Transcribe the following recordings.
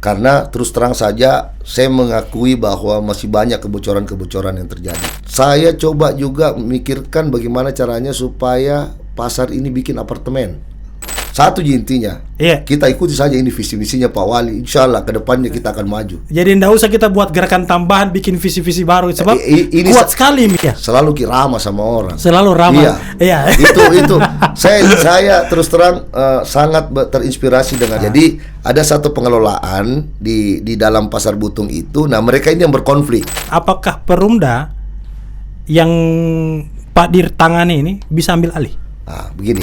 Karena terus terang saja saya mengakui bahwa masih banyak kebocoran-kebocoran yang terjadi. Saya coba juga memikirkan bagaimana caranya supaya pasar ini bikin apartemen. Satu intinya, kita ikuti saja ini visi misinya Pak Wali. Insya Allah ke depannya kita akan maju. Jadi tidak usah kita buat gerakan tambahan, bikin visi-visi baru. Sebab ini kuat sekali ya. Selalu ramah sama orang. Selalu ramah. Iya. Itu. Saya terus terang sangat terinspirasi dengan. Jadi ada satu pengelolaan di dalam pasar Butung itu. Nah mereka ini yang berkonflik. Apakah Perumda yang Pak Dir tangani ini bisa ambil alih? Nah, begini.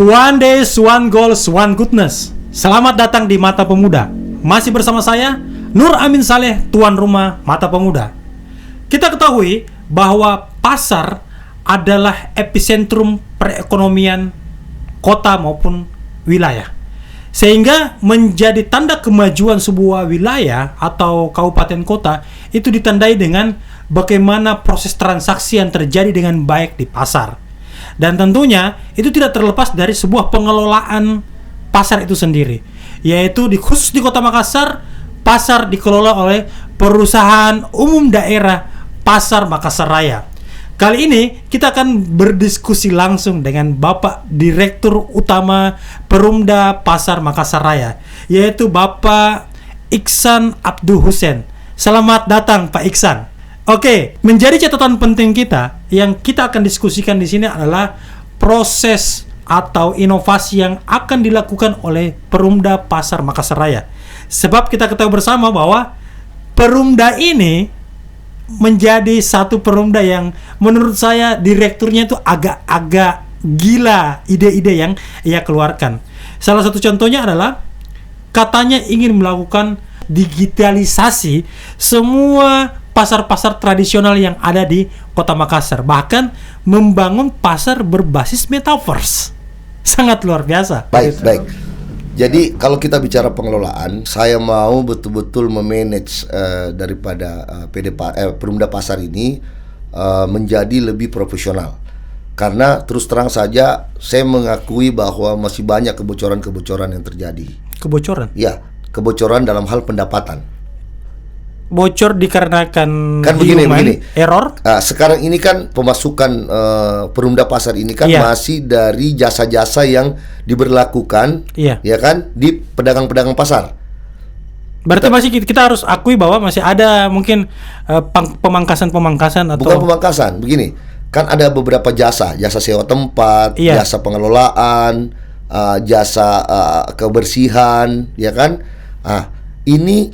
One days, one goals, one goodness. Selamat datang di Mata Pemuda. Masih bersama saya, Nur Amin Saleh, tuan rumah Mata Pemuda. Kita ketahui bahwa pasar adalah epicentrum perekonomian kota maupun wilayah. Sehingga menjadi tanda kemajuan sebuah wilayah atau kabupaten kota itu ditandai dengan bagaimana proses transaksi yang terjadi dengan baik di pasar. Dan tentunya itu tidak terlepas dari sebuah pengelolaan pasar itu sendiri, yaitu khusus di Kota Makassar, pasar dikelola oleh Perusahaan Umum Daerah Pasar Makassar Raya. Kali ini kita akan berdiskusi langsung dengan Bapak Direktur Utama Perumda Pasar Makassar Raya, yaitu Bapak Iksan Abdul Hussein. Selamat datang Pak Iksan. Oke, menjadi catatan penting kita yang kita akan diskusikan di sini adalah proses atau inovasi yang akan dilakukan oleh Perumda Pasar Makassar Raya. Sebab kita ketahui bersama bahwa Perumda ini menjadi satu perumda yang menurut saya direkturnya itu agak gila ide-ide yang ia keluarkan. Salah satu contohnya adalah katanya ingin melakukan digitalisasi semua pasar-pasar tradisional yang ada di Kota Makassar, bahkan membangun pasar berbasis metaverse. Sangat luar biasa. Baik. Jadi kalau kita bicara pengelolaan, saya mau betul-betul memanage daripada Perumda Pasar ini menjadi lebih profesional. Karena terus terang saja saya mengakui bahwa masih banyak kebocoran-kebocoran yang terjadi. Kebocoran? Ya, kebocoran dalam hal pendapatan. Bocor dikarenakan kan begini error. Sekarang ini kan pemasukan Perumda Pasar ini kan masih dari jasa-jasa yang diberlakukan, ya kan, di pedagang-pedagang pasar. Berarti masih kita harus akui bahwa masih ada mungkin pemangkasan atau bukan pemangkasan. Begini, kan ada beberapa jasa sewa tempat, jasa pengelolaan, jasa kebersihan, ya kan. Ini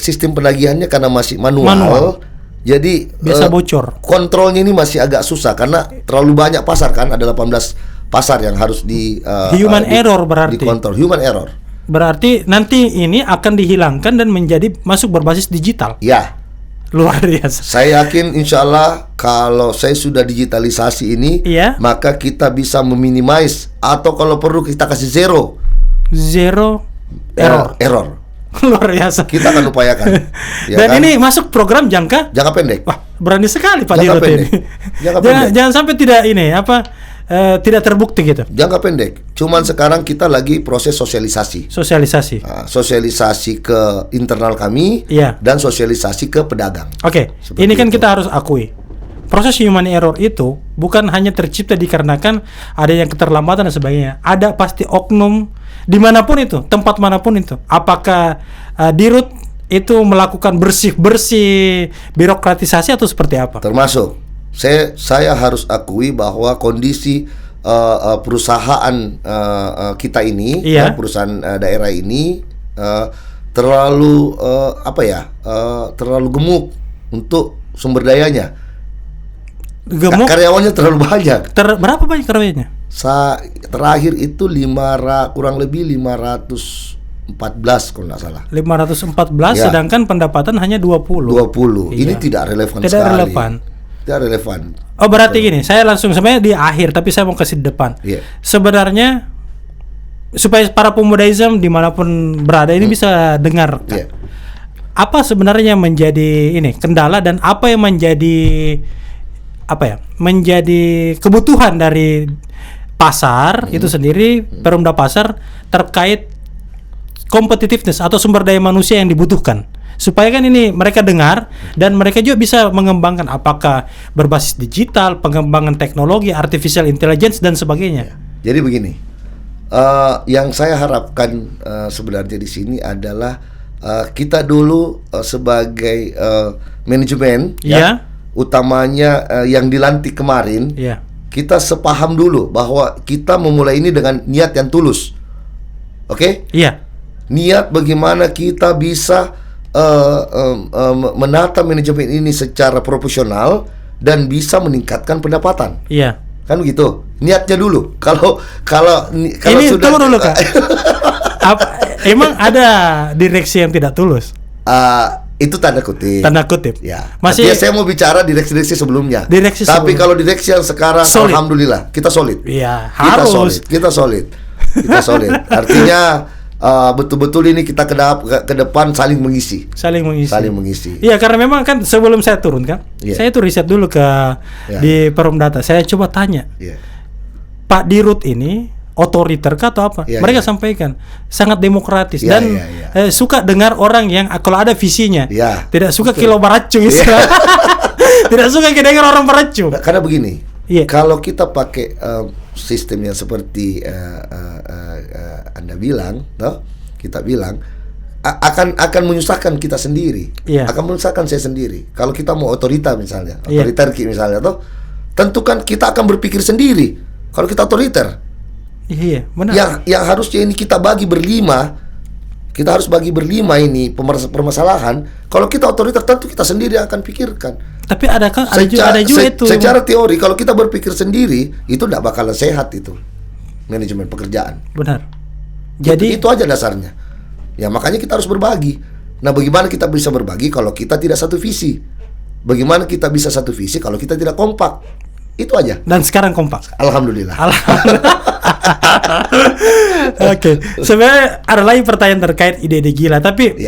sistem penagihannya karena masih manual. Jadi biasa bocor. Kontrolnya ini masih agak susah karena terlalu banyak pasar kan, ada 18 pasar yang harus error berarti. Dikontrol, human error. Berarti nanti ini akan dihilangkan dan menjadi masuk berbasis digital. Ya. Luar biasa. Saya yakin insya Allah kalau saya sudah digitalisasi ini, maka kita bisa meminimize atau kalau perlu kita kasih zero error. Luar biasa. Kita akan upayakan. Dan kan? Ini masuk program jangka pendek. Wah, berani sekali Pak Dirut ini. Jangan sampai tidak terbukti gitu. Jangka pendek. Cuman sekarang kita lagi proses sosialisasi. Sosialisasi ke internal kami dan sosialisasi ke pedagang. Oke. Ini kan kita harus akui. Proses human error itu bukan hanya tercipta dikarenakan ada yang keterlambatan dan sebagainya. Ada pasti oknum dimanapun itu, tempat manapun itu. Apakah Dirut itu melakukan bersih birokratisasi atau seperti apa? Termasuk saya harus akui bahwa kondisi perusahaan kita ini, perusahaan daerah ini terlalu terlalu gemuk untuk sumber dayanya. Gemuk. Karyawannya terlalu banyak. Berapa banyak karyawannya? Terakhir itu kurang lebih 514 kalau nggak salah. 514 sedangkan pendapatan hanya 20. Ini tidak relevan sekali. Tidak relevan. Oh berarti gini, saya langsung sebenarnya di akhir tapi saya mau kasih di depan. Sebenarnya supaya para pemudaism dimanapun berada ini bisa dengar. apa sebenarnya yang menjadi ini kendala dan apa yang menjadi menjadi kebutuhan dari pasar itu sendiri, Perumda Pasar terkait competitiveness atau sumber daya manusia yang dibutuhkan supaya kan ini mereka dengar dan mereka juga bisa mengembangkan apakah berbasis digital, pengembangan teknologi, artificial intelligence dan sebagainya. Jadi begini, yang saya harapkan sebenarnya di sini adalah kita dulu sebagai manajemen, utamanya yang dilantik kemarin, kita sepaham dulu bahwa kita memulai ini dengan niat yang tulus, oke? Niat bagaimana kita bisa menata manajemen ini secara profesional dan bisa meningkatkan pendapatan. Kan begitu. Niatnya dulu. Kalau ini sudah tunggu dulu, Kak. Emang ada direksi yang tidak tulus? Itu tanda kutip. Tanda kutip. Ya. Masih saya mau bicara direksi-direksi sebelumnya. Tapi kalau direksi yang sekarang solid. Alhamdulillah kita solid. Iya, harus. Kita solid. Artinya betul-betul ini kita ke depan saling mengisi. Iya, karena memang kan sebelum saya turun kan, saya tuh riset dulu di Perumdata. Saya coba tanya, Pak Dirut ini otoriter kah atau apa? Mereka sampaikan sangat demokratis dan suka dengar orang yang kalau ada visinya. Tidak suka kilo baracung istilah. Tidak suka dengar orang baracung. Karena begini, kalau kita pakai sistem yang seperti Anda bilang, kita bilang akan menyusahkan kita sendiri, akan menyusahkan saya sendiri. Kalau kita mau otoriter misalnya, otoriterki misalnya, tentu kan kita akan berpikir sendiri. Kalau kita otoriter, benar. Yang harusnya ini kita bagi berlima, kita harus bagi berlima ini permasalahan. Kalau kita otoriter, tentu kita sendiri akan pikirkan. Tapi ada juga itu. Secara teori, kalau kita berpikir sendiri, itu tidak bakalan sehat itu manajemen pekerjaan. Benar. Jadi itu aja dasarnya. Ya makanya kita harus berbagi. Nah, bagaimana kita bisa berbagi kalau kita tidak satu visi? Bagaimana kita bisa satu visi kalau kita tidak kompak? Itu aja. Dan sekarang kompak. Alhamdulillah. Oke. Sebenarnya ada lagi pertanyaan terkait ide-ide gila, tapi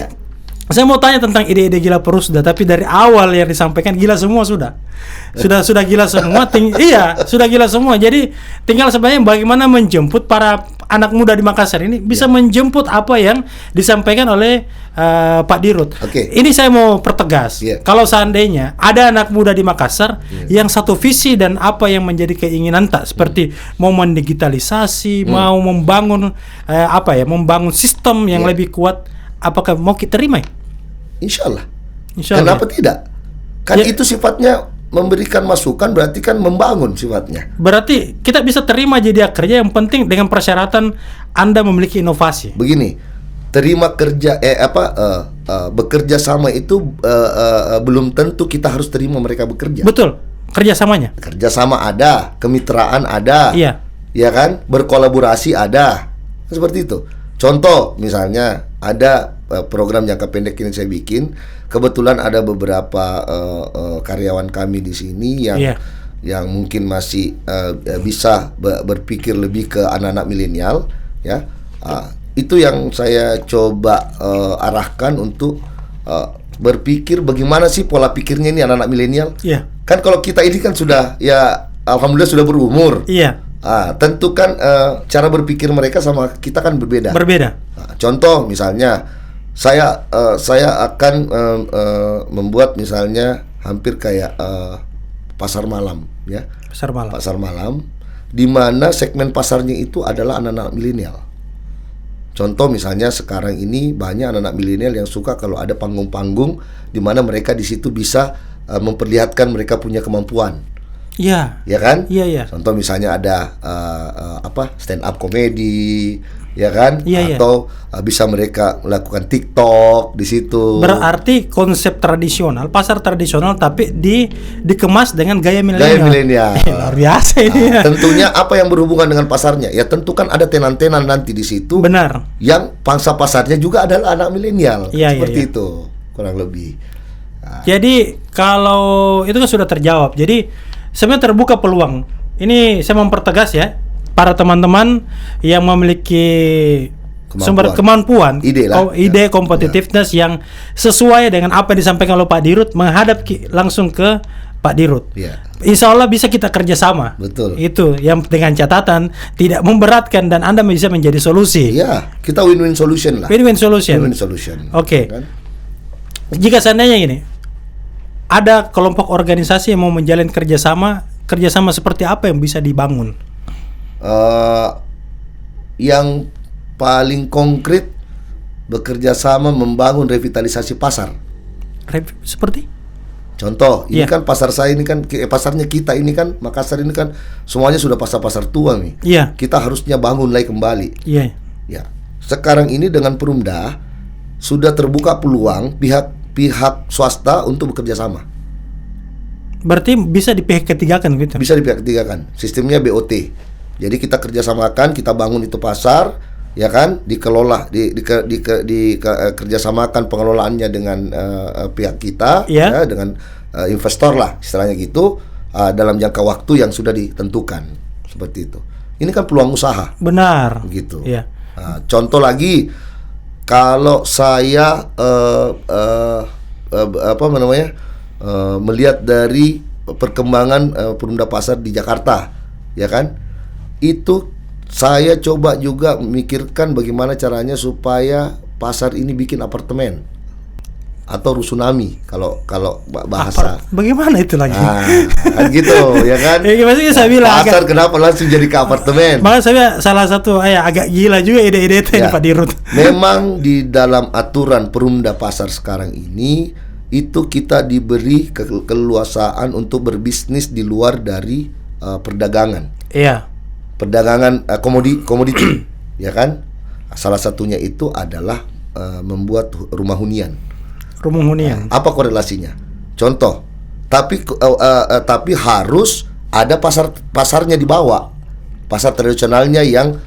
saya mau tanya tentang ide-ide gila Perusda, tapi dari awal yang disampaikan gila semua sudah gila semua. Sudah gila semua. Jadi tinggal sebenarnya bagaimana menjemput para anak muda di Makassar ini bisa menjemput apa yang disampaikan oleh Pak Dirut. Ini saya mau pertegas. Kalau seandainya ada anak muda di Makassar yang satu visi dan apa yang menjadi keinginan seperti mau mendigitalisasi, mau membangun membangun sistem yang lebih kuat, apakah mau kita terima? Insya Allah. Kenapa tidak? Kan itu sifatnya memberikan masukan, berarti kan membangun sifatnya. Berarti kita bisa terima jadi kerja, yang penting dengan persyaratan Anda memiliki inovasi. Begini, terima kerja bekerja sama itu belum tentu kita harus terima mereka bekerja. Betul. Kerjasamanya. Kerjasama ada, kemitraan ada. Ya kan? Berkolaborasi ada. Seperti itu. Contoh misalnya ada program jangka pendek ini saya bikin. Kebetulan ada beberapa karyawan kami di sini yang mungkin masih bisa berpikir lebih ke anak-anak milenial, ya. Itu yang saya coba arahkan untuk berpikir bagaimana sih pola pikirnya ini anak-anak milenial. Kan kalau kita ini kan sudah alhamdulillah sudah berumur. Tentu kan cara berpikir mereka sama kita kan berbeda. Contoh misalnya saya akan membuat misalnya hampir kayak pasar malam, ya. Pasar malam di mana segmen pasarnya itu adalah anak-anak milenial. Contoh misalnya sekarang ini banyak anak-anak milenial yang suka kalau ada panggung-panggung di mana mereka di situ bisa memperlihatkan mereka punya kemampuan. Ya kan? Contoh misalnya ada stand up komedi, ya kan? Atau bisa mereka melakukan TikTok di situ. Berarti konsep tradisional, pasar tradisional tapi dikemas dengan gaya milenial. Luar biasa ini. Tentunya apa yang berhubungan dengan pasarnya? Ya tentu kan ada tenan-tenan nanti di situ. Benar. Yang pangsa pasarnya juga adalah anak milenial. Seperti itu kurang lebih. Jadi kalau itu kan sudah terjawab. Jadi sebenarnya terbuka peluang. Ini saya mempertegas ya, para teman-teman yang memiliki sumber kemampuan, ide lah, ide kompetitiveness yang sesuai dengan apa yang disampaikan oleh Pak Dirut menghadap langsung ke Pak Dirut. Ya. Insya Allah bisa kita kerjasama. Betul. Itu yang dengan catatan tidak memberatkan dan Anda bisa menjadi solusi. Iya, kita win-win solution lah. Win-win solution. Win-win solution. Oke. Kan? Jika seandainya gini, ada kelompok organisasi yang mau menjalin kerjasama seperti apa yang bisa dibangun? Yang paling konkret bekerja sama membangun revitalisasi pasar. Seperti? Contoh, ini Iya. kan pasar saya ini kan pasarnya kita ini kan Makassar ini kan semuanya sudah pasar-pasar tua nih. Iya. Kita harusnya bangun lagi kembali. Iya. Ya. Sekarang ini dengan Perumda sudah terbuka peluang pihak swasta untuk bekerja sama. Berarti bisa di pihak ketiga kan gitu? Bisa di pihak ketiga kan. Sistemnya BOT. Jadi kita kerjasamakan, kita bangun itu pasar, ya kan, dikelola, kerjasamakan pengelolaannya dengan pihak kita, Iya. ya, dengan investor lah, istilahnya gitu, dalam jangka waktu yang sudah ditentukan, seperti itu. Ini kan peluang usaha, Benar. gitu. Iya. Contoh lagi, kalau saya melihat dari perkembangan Perumda Pasar di Jakarta, ya kan, itu saya coba juga memikirkan bagaimana caranya supaya pasar ini bikin apartemen atau rusunami kalau bahasa. Bagaimana itu lagi? Kan gitu, ya kan? Ya gimana sih saya bilang Pasar kenapa langsung jadi ke apartemen? Makanya saya salah satu agak gila juga ide-ide itu Ya. Pak Dirut. Memang di dalam aturan Perumda Pasar sekarang ini itu kita diberi keleluasaan untuk berbisnis di luar dari perdagangan. Iya. Perdagangan komoditi, ya kan? Salah satunya itu adalah membuat rumah hunian. Rumah hunian. Apa korelasinya? Contoh, tapi harus ada pasarnya dibawa, pasar tradisionalnya yang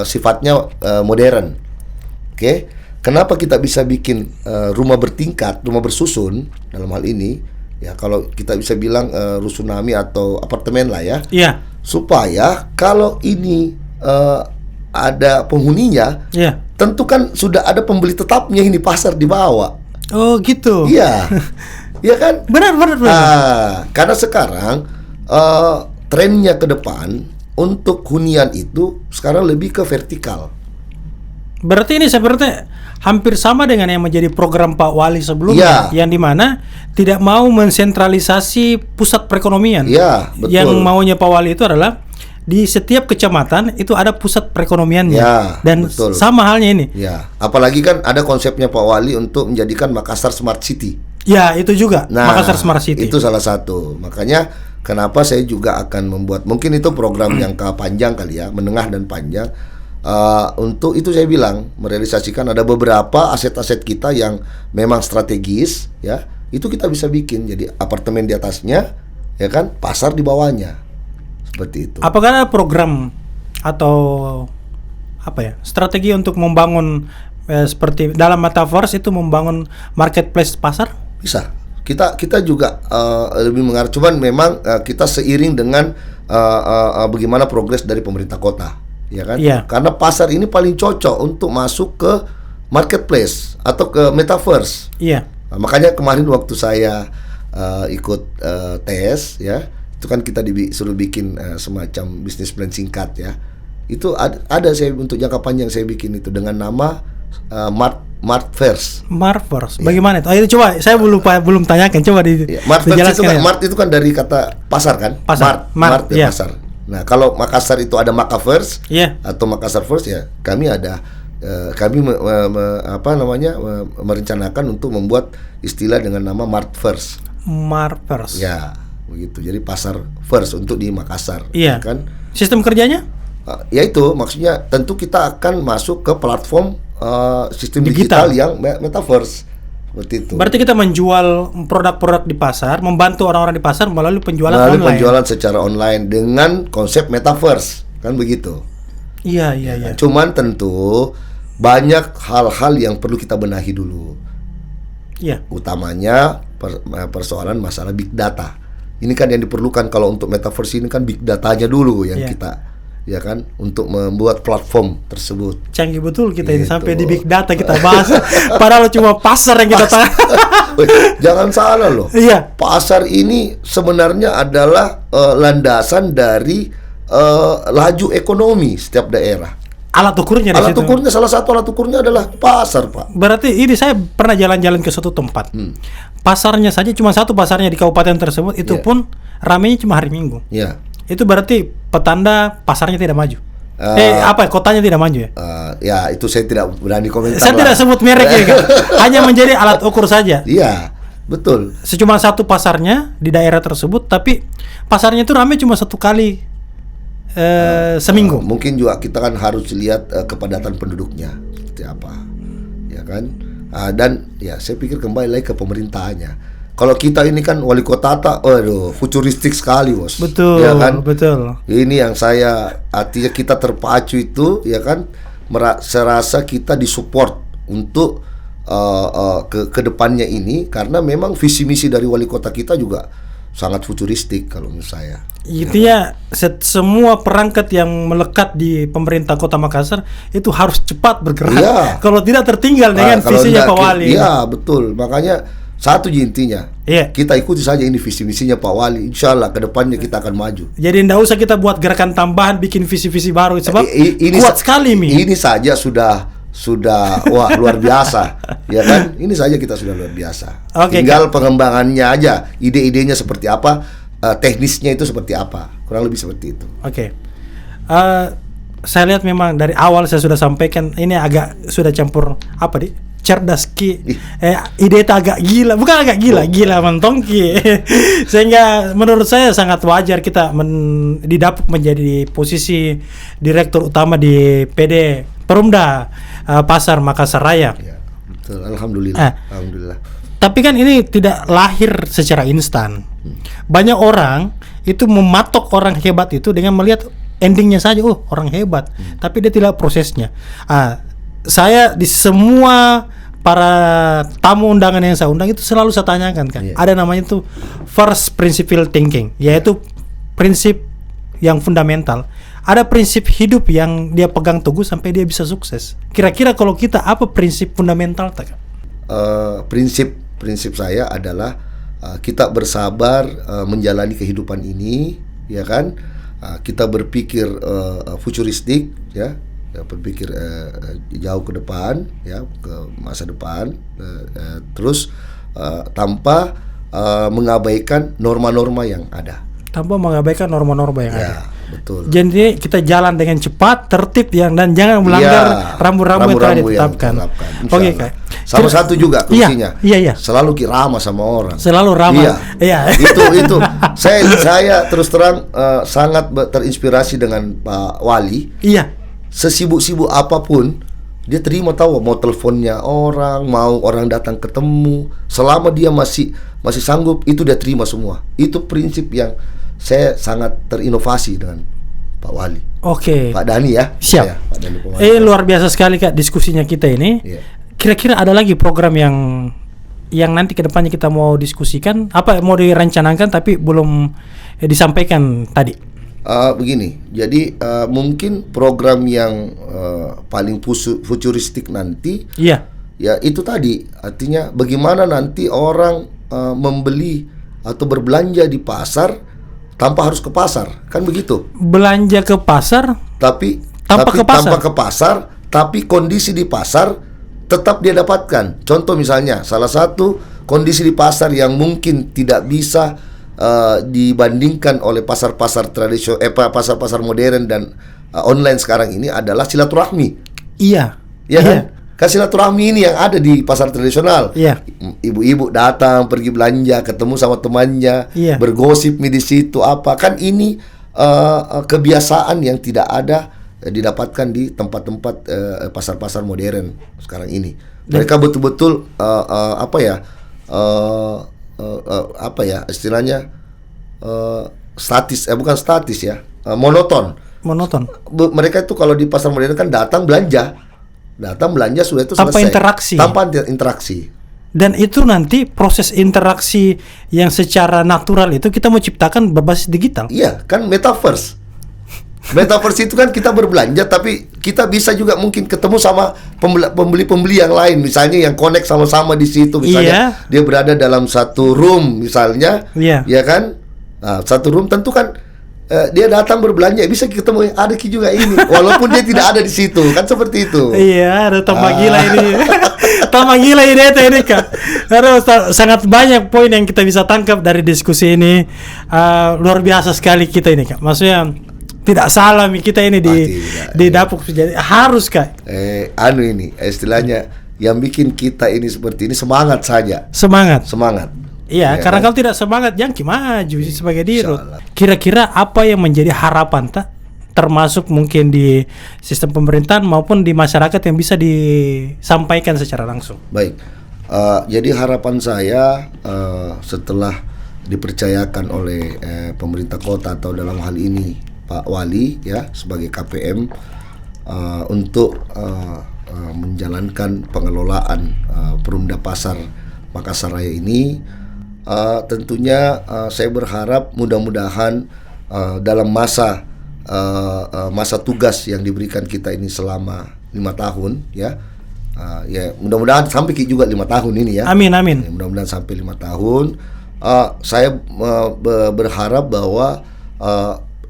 sifatnya modern. Oke, kenapa kita bisa bikin rumah bertingkat, rumah bersusun dalam hal ini? Ya, kalau kita bisa bilang rusunami atau apartemen lah ya. Iya. Supaya kalau ini ada penghuninya, Iya. tentu kan sudah ada pembeli tetapnya ini pasar dibawa. Oh gitu. Iya, iya kan? Benar. Karena sekarang trennya ke depan untuk hunian itu sekarang lebih ke vertikal. Berarti ini seperti hampir sama dengan yang menjadi program Pak Wali sebelumnya, Iya. yang dimana tidak mau mensentralisasi pusat perekonomian. Iya, betul. Yang maunya Pak Wali itu adalah di setiap kecamatan itu ada pusat perekonomiannya. Ya, Dan betul. sama halnya ini. Ya, apalagi kan ada konsepnya Pak Wali untuk menjadikan Makassar Smart City. Ya, itu juga Nah, Makassar Smart City. itu salah satu. Makanya kenapa saya juga akan membuat, mungkin itu program jangka panjang kali ya, menengah dan panjang. Untuk itu saya bilang merealisasikan ada beberapa aset-aset kita yang memang strategis, ya. Itu kita bisa bikin jadi apartemen di atasnya, ya kan, pasar di bawahnya. Seperti itu. Apakah ada program atau apa ya, strategi untuk membangun seperti dalam metaverse itu membangun marketplace pasar? Bisa. Kita juga lebih mengarah, cuman memang kita seiring dengan bagaimana progres dari pemerintah kota, ya kan? Iya. Karena pasar ini paling cocok untuk masuk ke marketplace atau ke metaverse. Iya. Nah, makanya kemarin waktu saya ikut tes, ya, itu kan kita disuruh bikin semacam bisnis plan singkat, ya. Itu ada saya untuk jangka panjang saya bikin itu dengan nama Martverse. Martverse. Iya. Bagaimana itu? Ayo coba, saya belum tanyakan, coba Ya, Martverse itu dijelaskan kan, ya. Mart itu kan dari kata pasar kan? Pasar. Mart ya, Iya. pasar. Nah, kalau Makassar itu ada Makaverse, Iya. atau Makassar First, ya kami ada kami merencanakan untuk membuat istilah dengan nama Martverse. Martverse. Ya, begitu. Jadi pasar first untuk di Makassar, Iya. kan? Sistem kerjanya? Ya itu maksudnya tentu kita akan masuk ke platform sistem digital yang metaverse. Seperti itu. Berarti kita menjual produk-produk di pasar, membantu orang-orang di pasar melalui penjualan Melalui online. penjualan secara online dengan konsep metaverse, kan begitu. Iya. Cuman tentu banyak hal-hal yang perlu kita benahi dulu. Iya. Utamanya persoalan masalah big data. Ini kan yang diperlukan kalau untuk metaverse ini kan big datanya dulu yang Iya. kita ya kan, untuk membuat platform tersebut. Canggih betul kita ini Gitu. sampai di big data kita bahas. Padahal cuma pasar yang kita tahu. Weh, jangan salah loh. Iya. Pasar ini sebenarnya adalah landasan dari laju ekonomi setiap daerah. Alat ukurnya di Alat situ. ukurnya, salah satu alat ukurnya adalah pasar, Pak. Berarti ini saya pernah jalan-jalan ke suatu tempat. Pasarnya saja cuma satu pasarnya di kabupaten tersebut, itu Iya. pun ramainya cuma hari Minggu. Ya. Itu berarti petanda pasarnya tidak maju. Kotanya tidak maju ya? Ya itu saya tidak berani komentar. Saya tidak sebut merek ya, kan? Hanya menjadi alat ukur saja. Iya, betul. Cuma satu pasarnya di daerah tersebut, tapi pasarnya itu ramai cuma satu kali seminggu. Mungkin juga kita kan harus lihat kepadatan penduduknya seperti apa, ya kan? Dan ya saya pikir kembali lagi ke pemerintahnya. Kalau kita ini kan wali kota, futuristik sekali, bos. Betul, ya kan? betul. Ini yang artinya kita terpacu itu, ya kan? Serasa kita disupport untuk ke depannya ini, karena memang visi misi dari wali kota kita juga sangat futuristik kalau menurut saya. Intinya semua perangkat yang melekat di pemerintah Kota Makassar itu harus cepat bergerak. Iya. Kalau tidak tertinggal dengan Kalau visinya enggak, Pak Wali. Iya, betul. Makanya satu intinya, Iya. kita ikuti saja ini visi misinya Pak Wali. Insya Allah kedepannya kita akan maju. Jadi tidak usah kita buat gerakan tambahan, bikin visi-visi baru. Sebab Ini kuat sekali, Mi. Ini saja sudah wah luar biasa, ya kan? Ini saja kita sudah luar biasa. Oke, Tinggal pengembangannya aja, ide-idenya seperti apa, teknisnya itu seperti apa, kurang lebih seperti itu. Oke. Saya lihat memang dari awal saya sudah sampaikan ini agak sudah campur cerdas ki, ide itu agak gila, bukan agak gila mentongki. Sehingga menurut saya sangat wajar kita didapuk menjadi posisi direktur utama di PD Perumda Pasar Makassar Raya. Ya, betul. Alhamdulillah. Alhamdulillah. Tapi kan ini tidak lahir secara instan. Banyak orang itu mematok orang hebat itu dengan melihat endingnya saja, orang hebat, tapi dia tidak prosesnya. Saya di semua para tamu undangan yang saya undang itu selalu saya tanyakan kan, ada namanya itu first principle thinking, yaitu prinsip yang fundamental. Ada prinsip hidup yang dia pegang teguh sampai dia bisa sukses. Kira-kira kalau kita apa prinsip fundamental tak? Prinsip saya adalah kita bersabar menjalani kehidupan ini, ya kan? Kita berpikir futuristik, ya, berpikir jauh ke depan, ya, ke masa depan, terus tanpa mengabaikan norma-norma yang ada. Tanpa mengabaikan norma-norma yang ada. Betul. Jadi kita jalan dengan cepat, tertib dan jangan melanggar rambu-rambu yang telah ditetapkan. Oke, Kak. Sama satu juga kuncinya. Iya. Selalu ramah sama orang. Selalu ramah. Iya. Itu. Saya terus terang sangat terinspirasi dengan Pak Wali. Iya. Sesibuk-sibuk apapun, dia terima, tahu mau teleponnya orang, mau orang datang ketemu, selama dia masih sanggup, itu dia terima semua. Itu prinsip yang saya sangat terinovasi dengan Pak Wali. Oke. Pak Dani ya. Siap. Pak Dani luar biasa sekali Kak diskusinya kita ini. Iya. Kira-kira ada lagi program yang nanti kedepannya kita mau diskusikan, apa mau direncanakan tapi belum disampaikan tadi? Begini, jadi mungkin program yang paling futuristik nanti, ya itu tadi, artinya bagaimana nanti orang membeli atau berbelanja di pasar tanpa harus ke pasar, kan begitu? Belanja ke pasar, tapi tanpa ke pasar, tapi kondisi di pasar tetap dia dapatkan. Contoh misalnya, salah satu kondisi di pasar yang mungkin tidak bisa dibandingkan oleh pasar-pasar tradisional, pasar-pasar modern dan online sekarang ini adalah silaturahmi. Iya. Ya kan? Kan silaturahmi ini yang ada di pasar tradisional. Iya. Ibu-ibu datang pergi belanja, ketemu sama temannya, bergosip di situ apa. Kan ini kebiasaan yang tidak ada didapatkan di tempat-tempat pasar-pasar modern sekarang ini. Mereka betul-betul istilahnya statis, bukan statis ya, monoton. Mereka itu kalau di pasar modern kan datang belanja sudah itu selesai tanpa interaksi. Dan itu nanti proses interaksi yang secara natural itu kita mau ciptakan berbasis digital. Iya, kan metaverse. Metaverse itu kan kita berbelanja, tapi kita bisa juga mungkin ketemu sama pembeli-pembeli yang lain, misalnya yang connect sama-sama di situ, misalnya dia berada dalam satu room misalnya, ya kan? Nah, satu room tentu kan dia datang berbelanja bisa ketemu ada juga ini, walaupun dia tidak ada di situ, kan seperti itu. Iya, ada tambah gila ini. Tambah gila ini Kak. Sangat banyak poin yang kita bisa tangkap dari diskusi ini. Luar biasa sekali kita ini Kak. Maksudnya tidak salah kita ini di dapur jadi harus Kak. Ini istilahnya yang bikin kita ini seperti ini semangat saja. Semangat. Ya, Iya, karena kalau tidak semangat jangan maju sebagai dirut. Kira-kira apa yang menjadi harapan termasuk mungkin di sistem pemerintahan maupun di masyarakat yang bisa disampaikan secara langsung? Baik. Jadi harapan saya setelah dipercayakan oleh pemerintah kota atau dalam hal ini Pak Wali ya sebagai KPM untuk menjalankan pengelolaan Perumda Pasar Makassar Raya ini, tentunya saya berharap mudah-mudahan dalam masa tugas yang diberikan kita ini selama 5 tahun ya, ya mudah-mudahan sampai juga 5 tahun ini ya. Amin. Ya, mudah-mudahan sampai 5 tahun. Saya berharap bahwa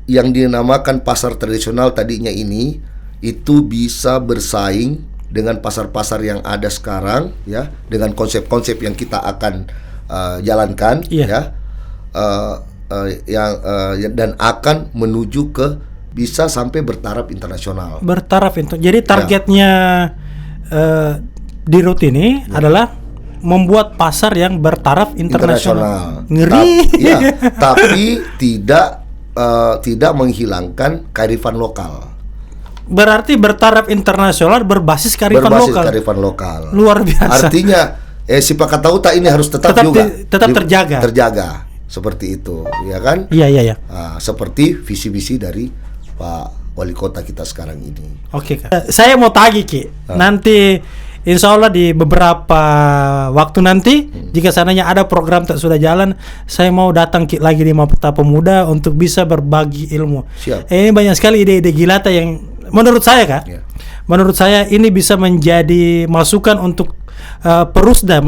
yang dinamakan pasar tradisional tadinya ini itu bisa bersaing dengan pasar-pasar yang ada sekarang ya, dengan konsep-konsep yang kita akan jalankan ya, dan akan menuju ke bisa sampai bertaraf internasional. Jadi targetnya di Rut ini adalah membuat pasar yang bertaraf internasional. Ngeri. Tapi tidak menghilangkan kearifan lokal. Berarti bertaraf internasional berbasis kearifan lokal. Luar biasa. Artinya Sipaka Tauta ini harus tetap terjaga. Seperti itu, ya kan? Iya. Seperti visi-visi dari Pak Wali Kota kita sekarang ini. Oke, Kak. Saya mau tagih, Ki. Nanti insya Allah di beberapa waktu nanti jika sananya ada program tak sudah jalan, saya mau datang lagi di Mata Pemuda untuk bisa berbagi ilmu. Siap. Ini banyak sekali ide-ide gilata yang menurut saya Kak, menurut saya ini bisa menjadi masukan untuk perusda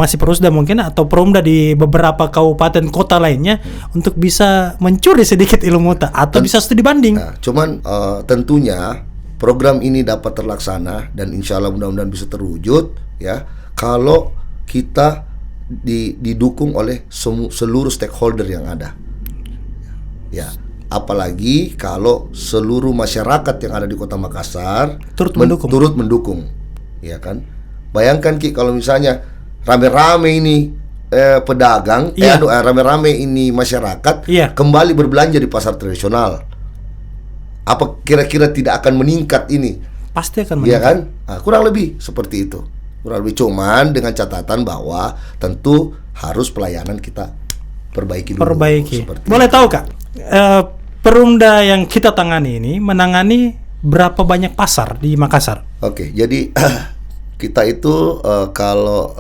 mungkin atau perumda di beberapa kabupaten kota lainnya untuk bisa mencuri sedikit ilmu atau bisa studi banding. Cuman tentunya program ini dapat terlaksana dan insya Allah mudah-mudahan bisa terwujud ya kalau kita didukung oleh seluruh stakeholder yang ada ya, apalagi kalau seluruh masyarakat yang ada di Kota Makassar turut mendukung ya kan. Bayangkan Ki kalau misalnya rame-rame ini pedagang rame-rame ini masyarakat kembali berbelanja di pasar tradisional, apa kira-kira tidak akan meningkat ini? Pasti akan meningkat. Iya kan? Kurang lebih seperti itu. Kurang lebih, cuman dengan catatan bahwa tentu harus pelayanan kita perbaiki dulu. Boleh tahu Kak, perumda yang kita tangani ini menangani berapa banyak pasar di Makassar? Oke, jadi kita itu kalau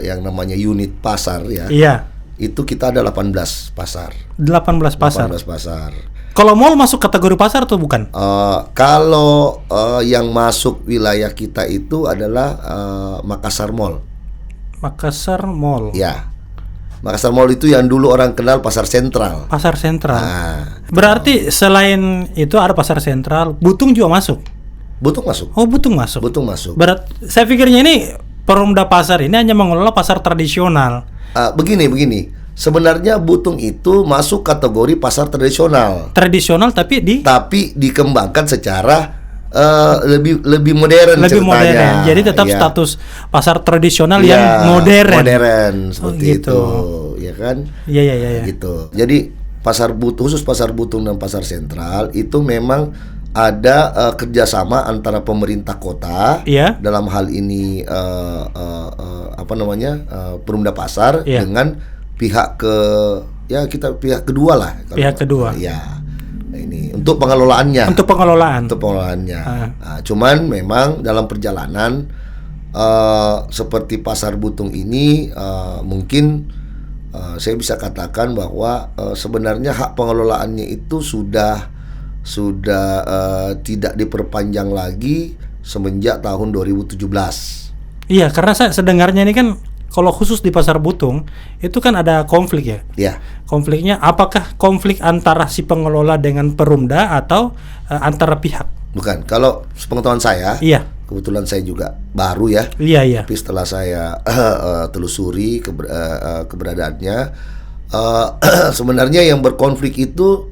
yang namanya unit pasar ya. Iya. Itu kita ada 18 pasar. 18 pasar. Kalau mall masuk kategori pasar atau bukan? Kalau yang masuk wilayah kita itu adalah Makassar Mall. Makassar Mall. Ya. Makassar Mall itu yang dulu orang kenal Pasar Sentral. Pasar Sentral. Berarti selain itu ada Pasar Sentral, Butung juga masuk. Butung masuk. Oh, Butung masuk. Butung masuk. Saya pikirnya ini perumda pasar ini hanya mengelola pasar tradisional. Begini. Sebenarnya Butung itu masuk kategori pasar tradisional. Tradisional tapi dikembangkan secara lebih modern ceritanya. Jadi tetap status pasar tradisional yang modern. Modern seperti itu, ya kan? Iya. Gitu. Jadi khusus pasar Butung dan pasar Sentral itu memang ada kerjasama antara pemerintah kota dalam hal ini Perumda Pasar dengan pihak kedua lah. Pihak kedua. Ya. Nah, ini untuk pengelolaannya. Cuman memang dalam perjalanan seperti pasar Butung ini mungkin saya bisa katakan bahwa sebenarnya hak pengelolaannya itu sudah tidak diperpanjang lagi semenjak tahun 2017. Iya, karena saya sedengarnya ini kan kalau khusus di Pasar Butung itu kan ada konflik ya. Ya, Konfliknya apakah konflik antara si pengelola dengan Perumda atau antara pihak? bukan. Kalau sepengetahuan saya, Iya. kebetulan saya juga baru ya. Iya, iya. Tapi setelah saya telusuri keberadaannya, sebenarnya yang berkonflik itu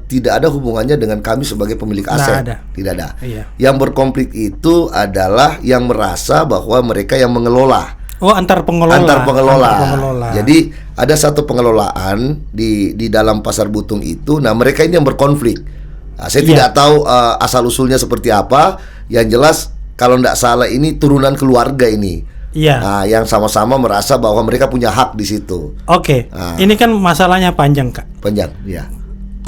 tidak ada hubungannya dengan kami sebagai pemilik aset. ada. Tidak ada. Iya. Yang berkonflik itu adalah yang merasa bahwa mereka yang mengelola. Oh, antar pengelola. Antar pengelola. Antar pengelola. Jadi ada satu pengelolaan di dalam Pasar Butung itu. Nah, mereka ini yang berkonflik. Nah, saya Iya. tidak tahu asal usulnya seperti apa. Yang jelas kalau tidak salah ini turunan keluarga ini. Iya. Nah, yang sama-sama merasa bahwa mereka punya hak di situ. Oke. Ah. Ini kan masalahnya panjang, Kak. Panjang, ya,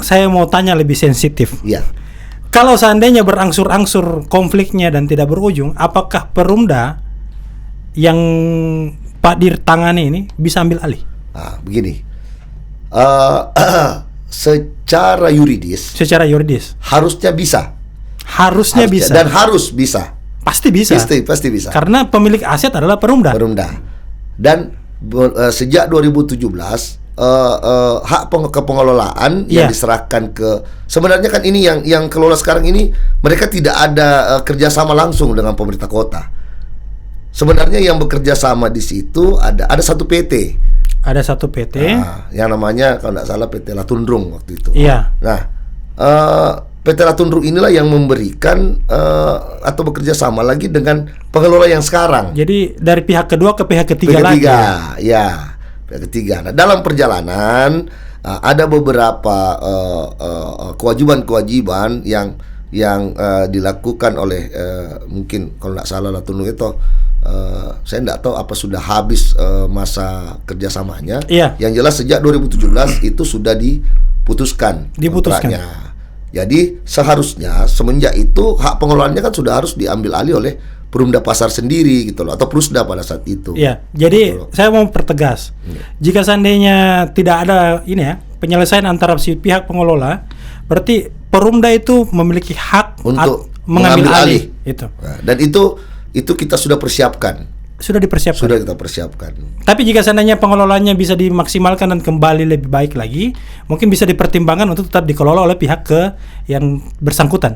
Saya mau tanya lebih sensitif. ya. Kalau seandainya berangsur-angsur konfliknya dan tidak berujung, apakah Perumda yang Pak Dir tangani ini bisa ambil alih? Nah, begini. Secara yuridis Secara yuridis harusnya bisa. harusnya bisa. Dan harus bisa. Pasti bisa. Pasti bisa. Karena pemilik aset adalah Perumda. Perumda. Dan sejak 2017 hak kepengelolaan yang Iya. diserahkan ke, sebenarnya kan ini yang kelola sekarang ini mereka tidak ada kerjasama langsung dengan pemerintah kota. Sebenarnya yang bekerja sama di situ ada satu PT. Ada satu PT. Nah, yang namanya kalau tidak salah PT Latundrung waktu itu. Iya. Nah, PT Latundrung inilah yang memberikan atau bekerja sama lagi dengan pengelola yang sekarang. Jadi dari pihak kedua ke pihak ketiga, Pihak lagi. ketiga, ya, pihak ketiga. Nah, dalam perjalanan ada beberapa kewajiban-kewajiban yang dilakukan oleh mungkin kalau tidak salah Latundrung itu. Saya tidak tahu apa sudah habis masa kerjasamanya. Iya. Yang jelas sejak 2017 itu sudah diputuskan. kontraknya. Jadi seharusnya semenjak itu hak pengelolaannya kan sudah harus diambil alih oleh Perumda Pasar sendiri gitu loh, atau Prusda pada saat itu. Iya. Jadi Gitu loh. saya mau pertegas. Jika seandainya tidak ada ini ya penyelesaian antara si pihak pengelola, berarti Perumda itu memiliki hak Untuk mengambil mengambil alih. alih. Itu Nah, dan itu kita sudah persiapkan. sudah dipersiapkan. Sudah kita persiapkan. Tapi jika seandainya pengelolaannya bisa dimaksimalkan dan kembali lebih baik lagi, mungkin bisa dipertimbangkan untuk tetap dikelola oleh pihak yang bersangkutan.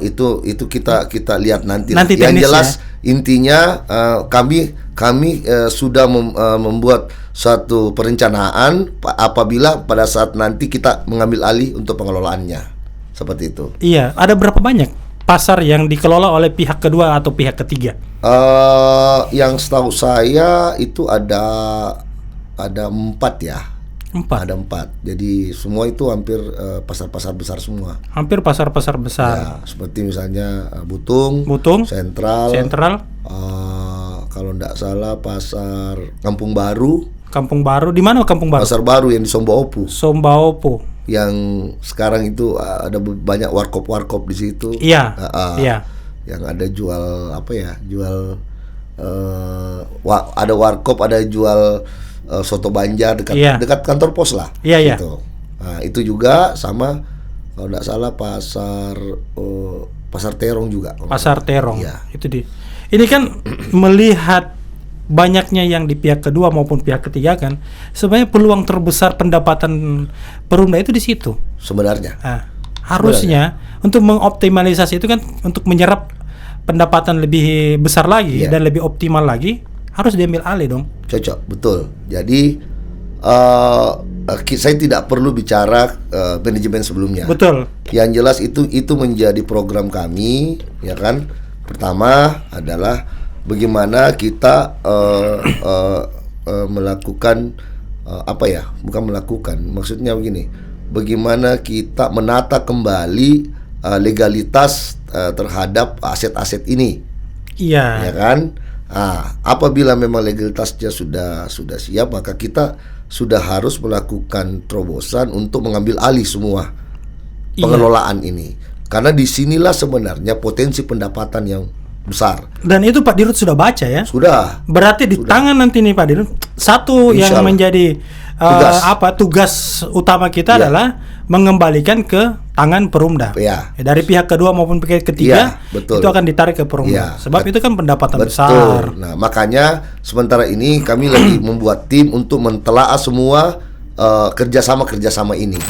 Itu kita lihat nanti. Nanti Yang teknis, jelas intinya kami sudah membuat suatu perencanaan apabila pada saat nanti kita mengambil alih untuk pengelolaannya. Seperti itu. Iya, ada berapa banyak pasar yang dikelola oleh pihak kedua atau pihak ketiga? Yang setahu saya itu ada 4 ya. 4. Ada 4. Jadi semua itu hampir pasar-pasar besar semua. Hampir pasar-pasar besar. Ya, seperti misalnya Butung, Butung, Sentral, kalau tidak salah pasar Kampung Baru, Kampung Baru. Di mana Kampung Baru? pasar baru yang di Sombaopu, Sombaopo. yang sekarang itu ada banyak warkop di situ. Iya. Iya. Yang ada jual apa ya? Jual ada warkop, ada jual soto Banjar Iya. dekat kantor pos lah. Iya, iya. Gitu. Nah, itu juga sama kalau tidak salah pasar Terong juga. Pasar Terong. Iya. Itu ini kan melihat banyaknya yang di pihak kedua maupun pihak ketiga kan, sebenarnya peluang terbesar pendapatan Perumda itu di situ. Sebenarnya. Nah, harusnya untuk mengoptimalisasi itu kan untuk menyerap pendapatan lebih besar lagi Iya. dan lebih optimal lagi harus diambil alih dong. Cocok, betul. Jadi saya tidak perlu bicara manajemen sebelumnya. Betul. Yang jelas itu menjadi program kami, ya kan. Pertama adalah bagaimana kita melakukan bukan melakukan, maksudnya begini. Bagaimana kita menata kembali legalitas terhadap aset-aset ini, ya Iya. kan? Apabila memang legalitasnya sudah siap, maka kita sudah harus melakukan terobosan untuk mengambil alih semua Iya. pengelolaan ini. Karena disinilah sebenarnya potensi pendapatan yang besar. Dan itu Pak Dirut sudah baca ya. Sudah. Berarti di tangan nanti nih Pak Dirut satu Insya yang Allah. menjadi tugas utama kita adalah mengembalikan ke tangan Perumda. Dari pihak kedua maupun pihak ketiga itu akan ditarik ke Perumda. Sebab itu kan pendapatan besar. Nah, makanya sementara ini kami lagi membuat tim untuk mentelaah semua kerjasama ini.